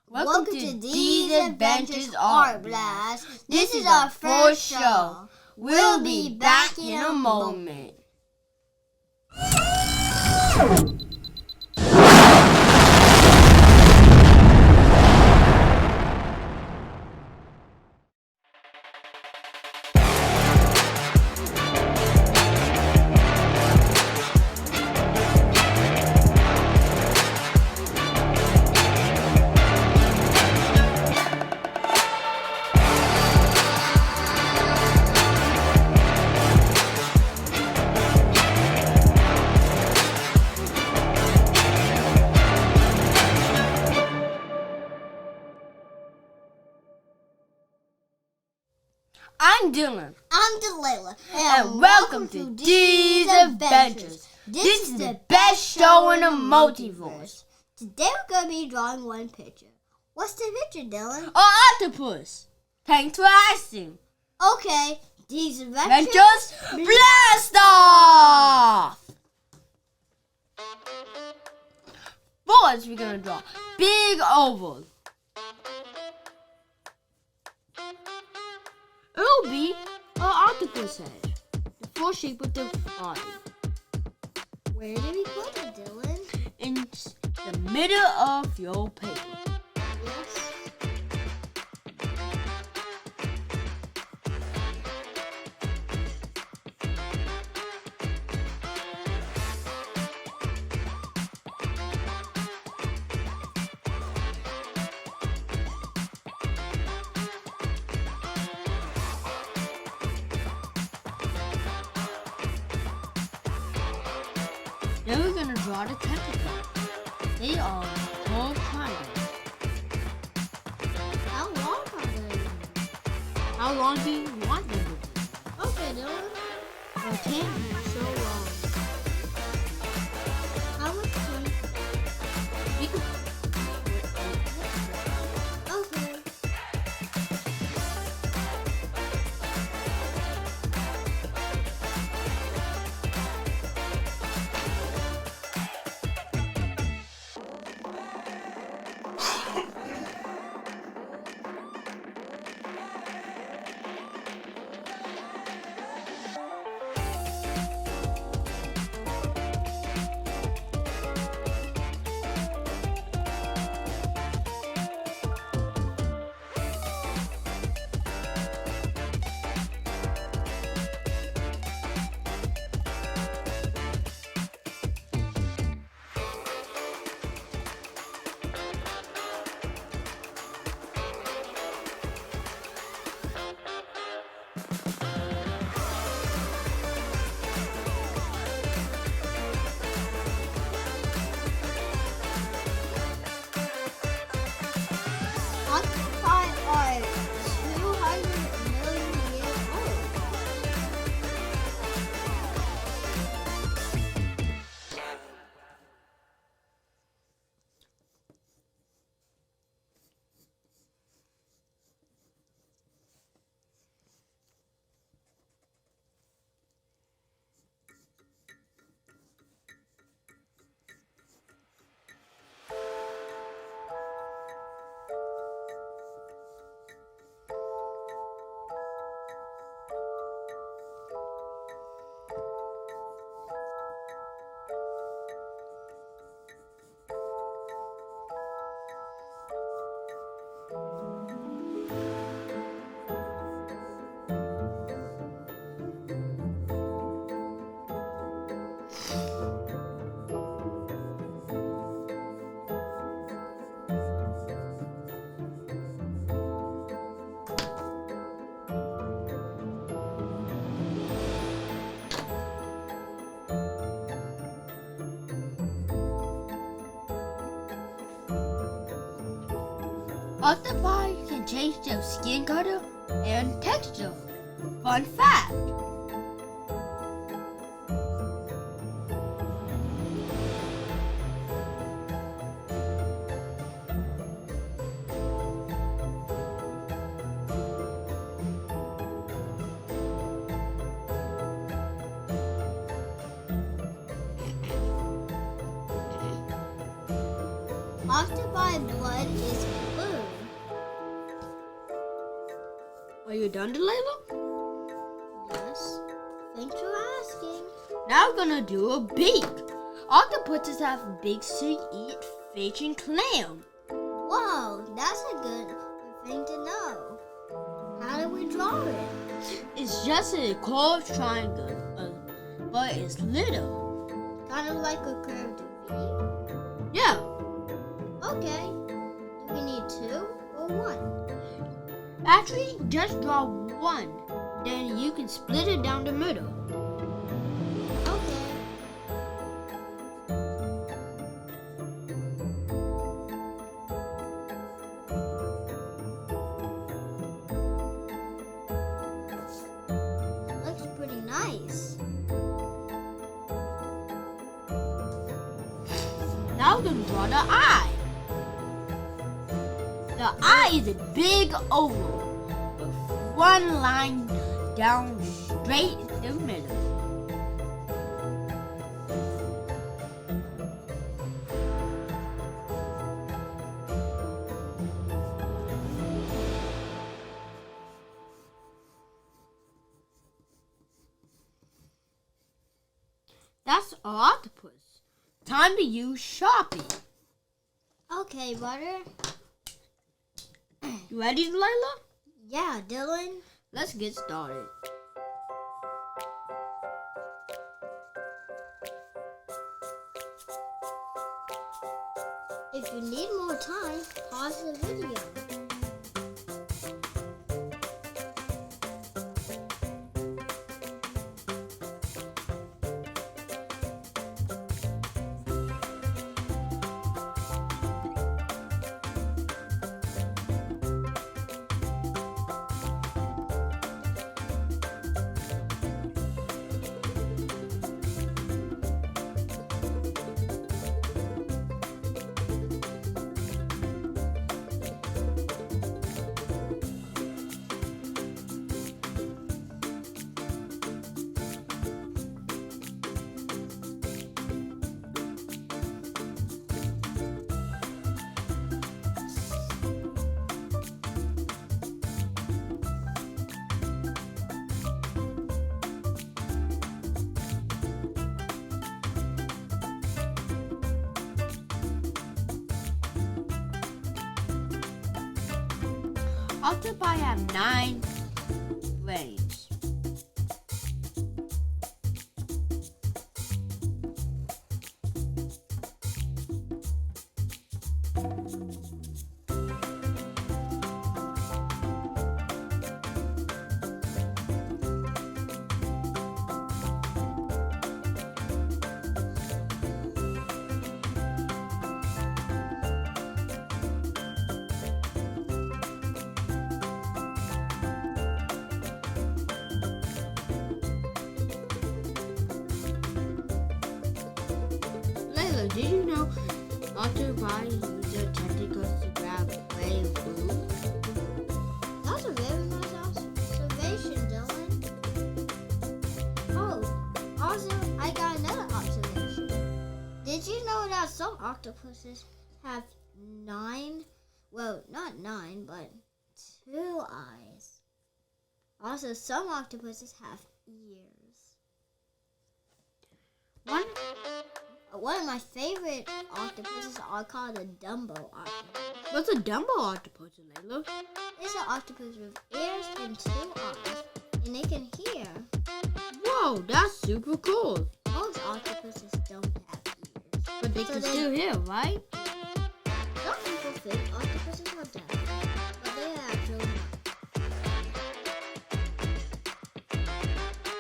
Welcome to These Adventures Art Blast. This is our first show. We'll be back in a moment. I'm Dylan. I'm Delayla. And welcome to These Adventures. This is the best show in the multiverse. Today we're going to be drawing one picture. What's the picture, Dylan? An octopus. Thanks for asking. Okay, These Adventures blast off! First, we're going to draw big ovals. It'll be an octopus head, the full shape of the body. Where do we put it, Dylan? In the middle of your paper. Yes. Then we're going to draw the tentacles. They are tall triangles. How long are they? How long do you want them to be? Okay, Dylan. They can't be so long. How much time? You can Okay. Octopi are 200 million years old. Octopi can change their skin color and texture. Fun fact! Octopi blood is Are you done, Delayla? Yes. Thanks for asking. Now we're gonna do a beak. Octopuses have beaks to eat fish and clam. Whoa, that's a good thing to know. How do we draw it? It's just a curved triangle, but it's little. Kind of like a curved V? Yeah. Okay. Do we need 2 or 1? Actually, just draw one. Then you can split it down the middle. Okay. Looks pretty nice. Now we're gonna draw the eye. The eye is a big oval with one line down straight in the middle. That's our octopus. Time to use Sharpie. Okay, Butter. You ready, Delayla? Yeah, Dylan. Let's get started. If you need more time, pause the video. Octopi have 9 brains. Did you know octopi use their tentacles to grab prey and food? That's a very nice observation, Dylan. Oh, also, I got another observation. Did you know that some octopuses have 9, well, not 9, but 2 eyes? Also, some octopuses have ears. One of my favorite octopuses are called a Dumbo octopus. What's a Dumbo octopus, Delayla? It's an octopus with ears and 2 eyes, and they can hear. Whoa, that's super cool. Most octopuses don't have ears. But they can still hear, right? Some people think octopuses are deaf, but they are actually not.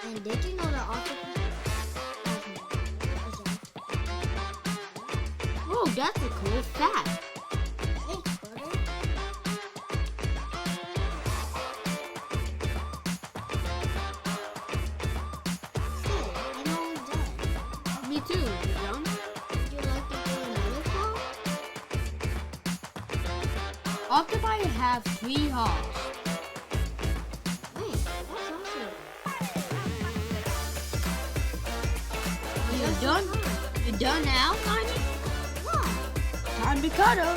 And did you know that octopuses Whoa, that's a cool fact. Thanks, Butter. Okay, I'm all done. Me too, you know? Would you like to do another call? Octopi have 3 hearts. Wait, that's awesome. You done? You done now, Tiny? Yeah. Time to cut her.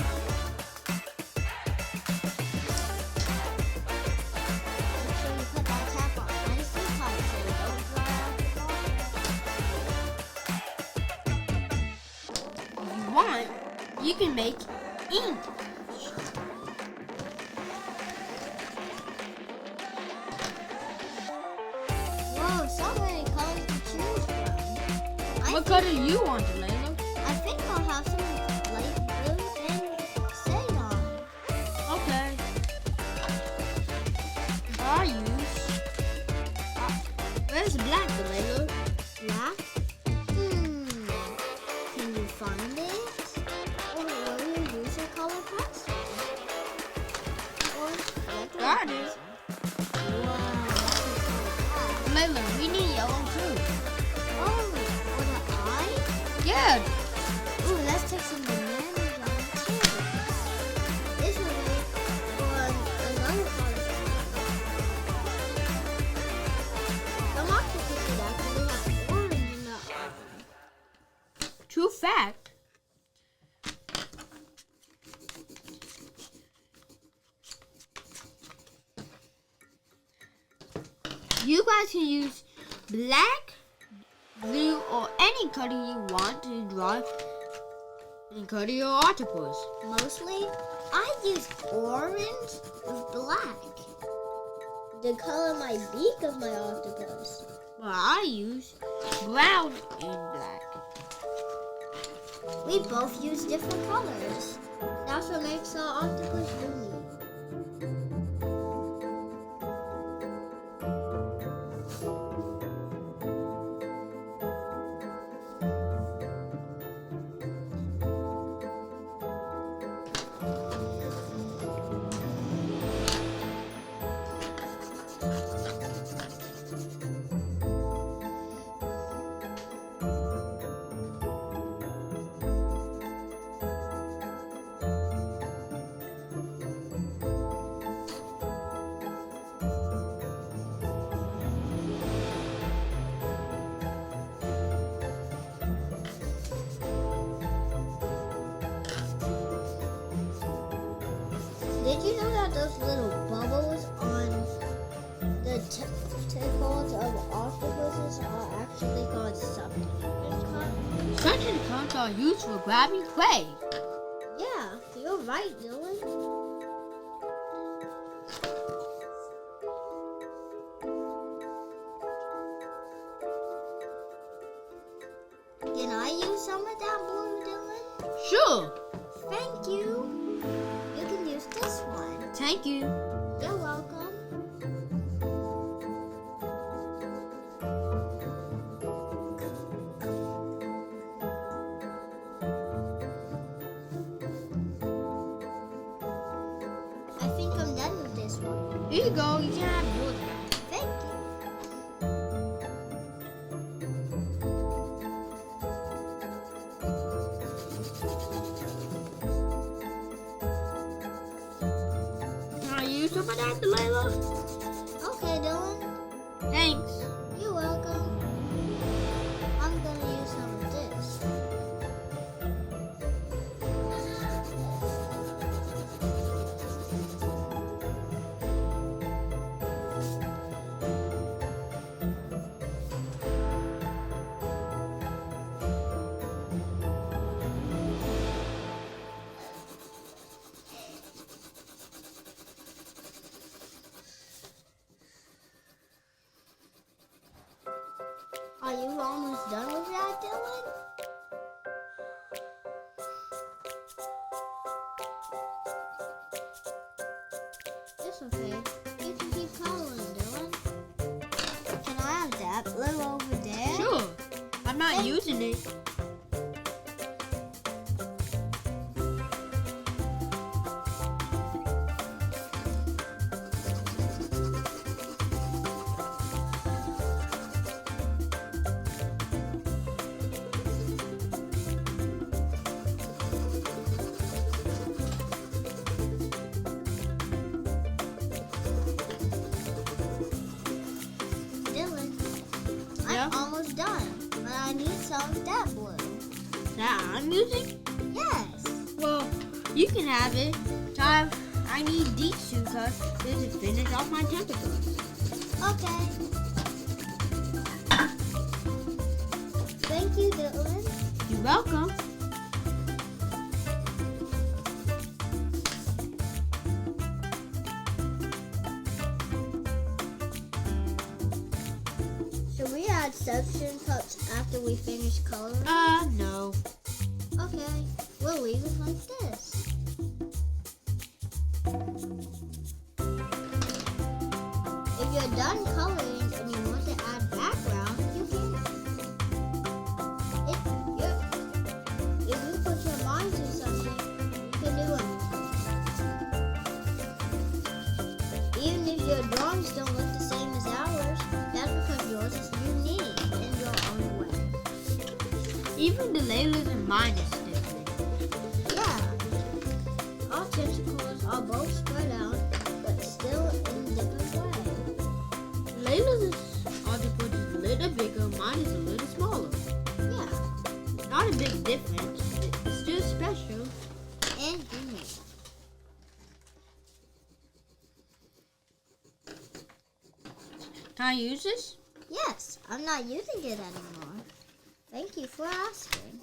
want, you can make ink. Whoa, so many colors to choose from. What color do you want, Delayla? I think I'll have some light blue and cyan. Okay. I use. Where's black, Delayla? Black? Can you find it? Or will you use a color pencil? Or what Got it. Wow, that's a color. Delayla, we need yellow too. Oh, for the eye? Yeah. Ooh, let's take some bananas on it too. This will be for another color. Some octopuses actually have orange in the eye. True fact. You guys can use black, blue, or any color you want to draw and color your octopus. Mostly, I use orange with black to color my beak of my octopus. Well, I use brown and black. We both use different colors. That's what makes our octopus unique. Did you know that those little bubbles on the tentacles of octopuses are actually called suction cups? Suction cups are used for grabbing prey. Yeah, you're right, Dylan. Can I use some of that blue, Dylan? Sure. Thank you. You can use this one. Thank you. You're welcome. I think I'm done with this one. Here you go. You can have yours back. Thank you. Can I use some of that, Delayla? Okay, Dylan. Thanks. You're welcome. I'm gonna use some of this. Are you almost done with that, Dylan? It's okay. You can keep coloring, Dylan. Can I have that blue over there? Sure. I'm not Thank using it. Dylan, Yeah? I'm almost done, but I need some of that blue. That I'm using? Yes. Well, you can have it. I need these two cups to finish off my tentacles. Okay. Thank you, Dylan. You're welcome. add section cuts after we finish coloring? No. Okay, we'll leave it like this. If you're done coloring and you want to add background, you can. If you put your mind to something, you can do anything. Even if your drawings don't look the same as ours, that's because yours is unique in your own way. Even Delayla's and mine is different. Yeah. Our tentacles are both spread out, but still in different ways. Delayla's octopus is a little bigger, mine is a little smaller. Yeah. Not a big difference. It's still special. And unique. Can I use this? Yes, I'm not using it anymore. Thank you for asking.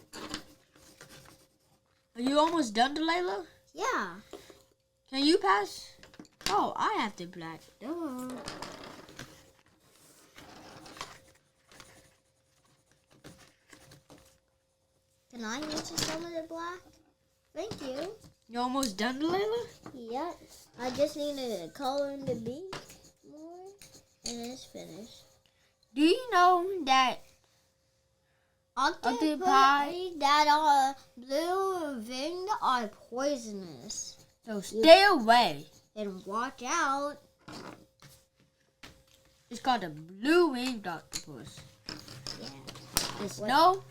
Are you almost done, Delayla? Yeah. Can you pass? Oh, I have the black. Duh. Can I use some of the black? Thank you. You almost done, Delayla? Yep. I just need to color in the beak more, and it's finished. Do you know that Octopi that are blue winged are poisonous. so stay away? And watch out. It's called a blue-winged octopus. Yeah. It's What? no.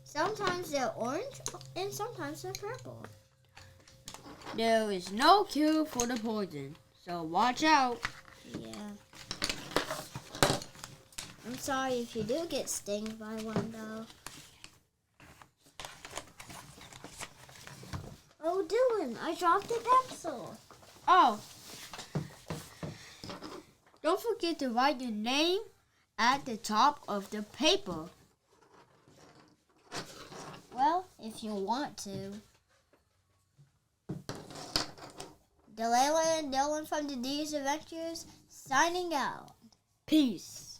Sometimes they're orange and sometimes they're purple. There is no cure for the poison, so watch out. Yeah. I'm sorry if you do get stung by one though. Oh, Dylan, I dropped the pencil. Oh, don't forget to write your name at the top of the paper. Well, if you want to. Delayla and Dylan from the D's Adventures signing out. Peace.